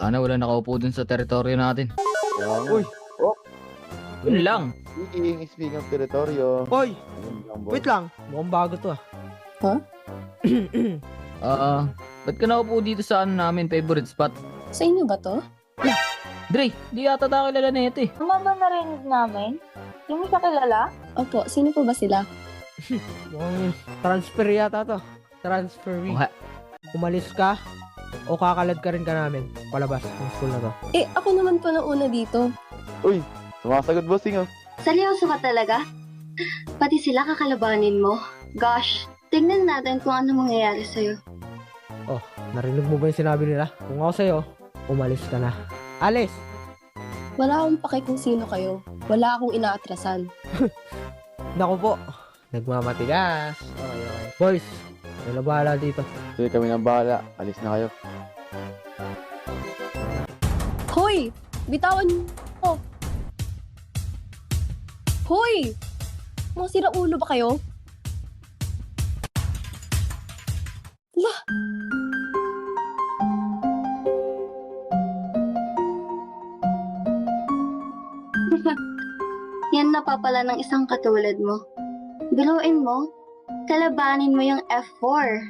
Sana wala nakaupo dun sa teritoryo natin. Uy! Yun lang. Speaking of teritoryo. Hoy! Ayun lang, boss. Wait lang. Mukhang bago to ah. Ba't ka nakaupo dito sa ano namin, favorite spot? Sa inyo ba to? Dre, di yata tayo kilala na ito eh. Tama ba narinig namin? Hindi mo siya kilala? Opo, sino po ba sila? Mukhang transfer yata to. Transferee. Okay. Umalis ka o kakalad ka rin ka namin palabas ng school na to. Eh, ako naman po nauna dito. Uy! Sumasagot, bossing oh. Seryoso ka talaga? Pati sila kakalabanin mo? Gosh, tignan natin kung ano mangyayari sa'yo. Oh, narinig mo ba yung sinabi nila? Kung ako sa'yo, umalis ka na. Alis! Wala akong pake kung sino kayo. Wala akong inaatrasan. Naku po, nagmamatigas. Okay. Boys, may bahala dito. Sige, kami na bahala. Alis na kayo. Hoy! Bitawan niyo ako! Hoy! Mga siraulo ba kayo? Lah! Yan napapala ng isang katulad mo. Biluin mo, kalabanin mo yung F4.